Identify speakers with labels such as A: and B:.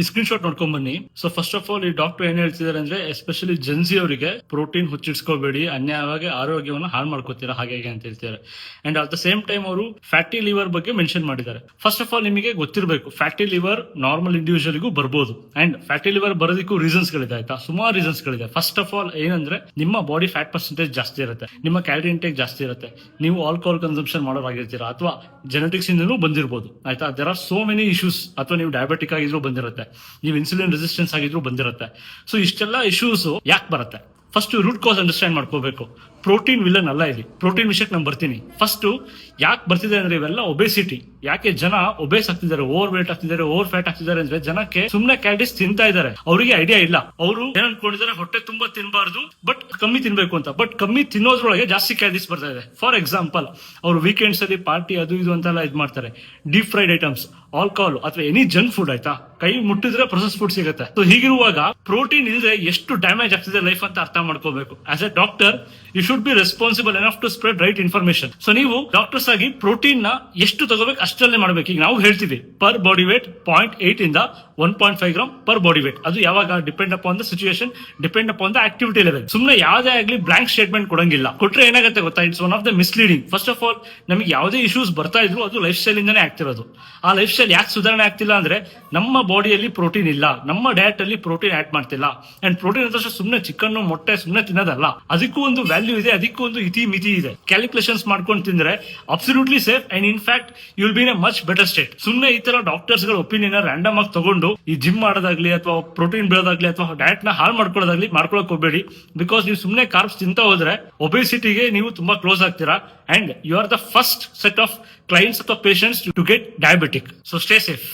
A: ಈ screen shot ನೋಡ್ಕೊಂಡ್ ಬನ್ನಿ. ಸೊ ಫಸ್ಟ್ ಆಫ್ ಆಲ್ ಈ ಡಾಕ್ಟರ್ ಏನ್ ಹೇಳ್ತಿದ್ದಾರೆ ಅಂದ್ರೆ, ಎಸ್ಪೆಷಲಿ ಜೆನ್ಸಿ ಅವರಿಗೆ ಪ್ರೋಟೀನ್ ಹುಚ್ಚಿಡ್ಸ್ಕೋಬೇಡಿ, ಅನ್ಯಾಯವಾಗಿ ಆರೋಗ್ಯವನ್ನು ಹಾಳು ಮಾಡ್ಕೋತೀರಾ ಹಾಗೆ ಅಂತ ಹೇಳ್ತಿದ್ದಾರೆ. And at the same time ಅವರು ಫ್ಯಾಟಿ ಲಿವರ್ ಬಗ್ಗೆ ಮೆನ್ಷನ್ ಮಾಡಿದ್ದಾರೆ. ಫಸ್ಟ್ ಆಫ್ ಆಲ್ ನಿಮಗೆ ಗೊತ್ತಿರಬೇಕು, ಫ್ಯಾಟಿ ಲಿವರ್ ನಾರ್ಮಲ್ ಇಂಡಿವಿಜುವಲ್ಗೂ ಬರ್ಬೋದು. ಅಂಡ್ ಫ್ಯಾಟಿ ಲಿವರ್ ಬರೋದಕ್ಕೂ ರೀಸನ್ಸ್ ಗಳಿದೆ ಆಯ್ತಾ, ಸುಮಾರು ರೀಸನ್ಸ್ ಗಳಿದೆ. ಫಸ್ಟ್ ಆಫ್ ಆಲ್ ಏನಂದ್ರೆ, ನಿಮ್ಮ ಬಾಡಿ ಫ್ಯಾಟ್ ಪರ್ಸೆಂಟೇಜ್ ಜಾಸ್ತಿ ಇರುತ್ತೆ, ನಿಮ್ಮ ಕ್ಯಾಲರಿ ಇಂಟೇಕ್ ಜಾಸ್ತಿ ಇರುತ್ತೆ, ನೀವು ಆಲ್ಕೋಹಾಲ್ ಕನ್ಸಂಪ್ಷನ್ ಮಾಡೋರಾಗಿರ್ತೀರಾ, ಅಥವಾ ಜೆನೆಟಿಕ್ಸ್ ಇಂದನೂ ಬಂದಿರಬಹುದು ಆಯ್ತಾ. There are so many issues. ಅಥವಾ ನೀವು ಡಯಾಬಿಟಿಕ್ ಆಗಿದ್ರು ಬಂದಿರುತ್ತೆ, ನೀವು ಇನ್ಸುಲಿನ್ ರೆಸಿಸ್ಟೆನ್ಸ್ ಆಗಿದ್ರು ಬಂದಿರುತ್ತೆ. ಸೊ ಇಷ್ಟೆಲ್ಲ ಇಶ್ಯೂಸ್ ಯಾಕೆ ಬರುತ್ತೆ, ಫಸ್ಟ್ ರೂಟ್ ಕಾಸ್ ಅಂಡರ್ಸ್ಟ್ಯಾಂಡ್ ಮಾಡ್ಕೋಬೇಕು. ಪ್ರೋಟೀನ್ ವಿಲನ್ ಅಲ್ಲ ಇಲ್ಲಿ. ಪ್ರೋಟೀನ್ ವಿಷಯಕ್ಕೆ ನಾನು ಬರ್ತೀನಿ. ಫಸ್ಟ್ ಯಾಕೆ ಬರ್ತಿದೆ ಅಂದ್ರೆ, ಇವೆಲ್ಲ ಒಬೆಸಿಟಿ. ಯಾಕೆ ಜನ ಒಬೇಸ್ ಆಗ್ತಿದ್ದಾರೆ, ಓವರ್ ವೇಟ್ ಆಗ್ತಿದ್ದಾರೆ, ಓವರ್ ಫ್ಯಾಟ್ ಆಗ್ತಿದ್ದಾರೆ ಅಂದ್ರೆ, ಜನಕ್ಕೆ ಸುಮ್ನೆ ಕ್ಯಾಲರೀಸ್ ತಿಂತಾ ಇದ್ದಾರೆ, ಅವರಿಗೆ ಐಡಿಯಾ ಇಲ್ಲ. ಅವರು ಏನ್ ಅನ್ಕೊಂಡಿದ್ದಾರೆ, ಹೊಟ್ಟೆ ತುಂಬಾ ತಿನ್ಬಾರ್ದು ಬಟ್ ಕಮ್ಮಿ ತಿನ್ಬೇಕು ಅಂತ. ಬಟ್ ಕಮ್ಮಿ ತಿನ್ನೋದ್ರೊಳಗೆ ಜಾಸ್ತಿ ಕ್ಯಾಲರೀಸ್ ಬರ್ತಾ ಇದೆ. ಫಾರ್ ಎಕ್ಸಾಂಪಲ್, ಅವರು ವೀಕೆಂಡ್ಸ್ ಅಲ್ಲಿ ಪಾರ್ಟಿ ಅದು ಇದು ಅಂತೆಲ್ಲ ಇದ್ ಮಾಡ್ತಾರೆ. ಡೀಪ್ ಫ್ರೈಡ್ ಐಟಮ್ಸ್, ಆಲ್ಕೋಹಾಲ್ ಅಥವಾ ಎನಿ ಜಂಕ್ ಫುಡ್ ಆಯ್ತಾ, ಕೈ ಮುಟ್ಟಿದ್ರೆ ಪ್ರೊಸೆಸ್ ಫುಡ್ ಸಿಗುತ್ತೆ. ಸೊ ಹೀಗಿರುವಾಗ ಪ್ರೋಟೀನ್ ಇಲ್ಲದೆ ಎಷ್ಟು ಡ್ಯಾಮೇಜ್ ಆಗ್ತಿದೆ ಲೈಫ್ ಅಂತ ಅರ್ಥ ಮಾಡ್ಕೋಬೇಕು. As a doctor you should be responsible enough to spread right information. So ನೀವು ಡಾಕ್ಟರ್ಸ್ ಆಗಿ ಪ್ರೋಟೀನ್ ನ ಎಷ್ಟು ತಗೋಬೇಕು ಅಷ್ಟಲ್ಲೇ ಮಾಡ್ಬೇಕು. ಈಗ ನಾವು ಹೇಳ್ತೀವಿ ಪರ್ ಬಾಡಿ ವೇಟ್ 0.8 ಇಂದ 1.5 ಗ್ರಾಮ್ ಪರ್ ಬಾಡಿ ವೇಟ್. ಅದು ಯಾವಾಗ depend upon the situation, depend upon the activity level. ಸುಮ್ಮನೆ ಯಾವುದೇ ಆಗ್ಲಿ ಬ್ಲಾಂಕ್ ಸ್ಟೇಟ್ಮೆಂಟ್ ಕೊಡಂಗಿಲ್ಲ. ಕೊಟ್ರೆ ಏನಾಗುತ್ತೆ ಗೊತ್ತಾ, it's one of the misleading. First of all, ನಮಗೆ ಯಾವುದೇ ಇಶ್ಯೂಸ್ ಬರ್ತಾ ಇದ್ರು ಅದು ಲೈಫ್ ಸ್ಟೈಲ್ ಇಂದಾನೆ ಆಗ್ತಿರೋದು. ಆ ಲೈಫ್ ಸ್ಟೈಲ್ ಯಾಕೆ ಸುಧಾರಣೆ ಆಗ್ತಿಲ್ಲ ಅಂದ್ರೆ, ನಮ್ಮ ಬಾಡಿಯಲ್ಲಿ ಪ್ರೋಟೀನ್ ಇಲ್ಲ, ನಮ್ಮ ಡಯಟ್ ಅಲ್ಲಿ ಪ್ರೋಟೀನ್ ಆಡ್ ಮಾಡ್ತಿಲ್ಲ. ಅಂಡ್ ಪ್ರೋಟೀನ್ ಅಂತ ಸುಮ್ಮನೆ ಚಿಕನ್ ಮೊಟ್ಟೆ ಸುಮ್ಮನೆ ತಿನ್ನೋದಲ್ಲ, ಅದಕ್ಕೂ ಒಂದು ವ್ಯಾಲ್ಯೂ ಇದೆ, ಅದಕ್ಕೂ ಒಂದು ಇತಿ ಮಿತಿ ಇದೆ. ಕ್ಯಾಲ್ಕುಲೇಷನ್ಸ್ ಮಾಡ್ಕೊಂಡು ತಿಂದ್ರೆ absolutely safe and in fact you will be in a much better state. ಸುಮ್ಮನೆ ಈ ತರ ಡಾಕ್ಟರ್ಸ್ ಗಳ ಒಪಿನಿಯನ್ ರ್ಯಾಂಡಮ್ ಆಗಿ ತಗೊಂಡು ಈ ಜಿಮ್ ಮಾಡೋದಾಗ್ಲಿ ಅಥವಾ ಪ್ರೋಟೀನ್ ಬೆಳೋದಾಗ್ಲಿ ಅಥವಾ ಡಯಟ್ ನ ಹಾಳು ಮಾಡ್ಕೊಳ್ಳೋದಾಗ್ಲಿ ಮಾಡ್ಕೊಳಕ್ ಹೋಗ್ಬೇಡಿ. ಬಿಕಾಸ್ ನೀವು ಸುಮ್ಮನೆ ಕಾರ್ಬ್ಸ್ ತಿಂತ ಹೋದ್ರೆ ಒಬೆಸಿಟಿಗೆ ನೀವು ತುಂಬಾ ಕ್ಲೋಸ್ ಆಗ್ತೀರಾ. And you are the first set of clients ಅಥವಾ patients to get diabetic. So stay safe.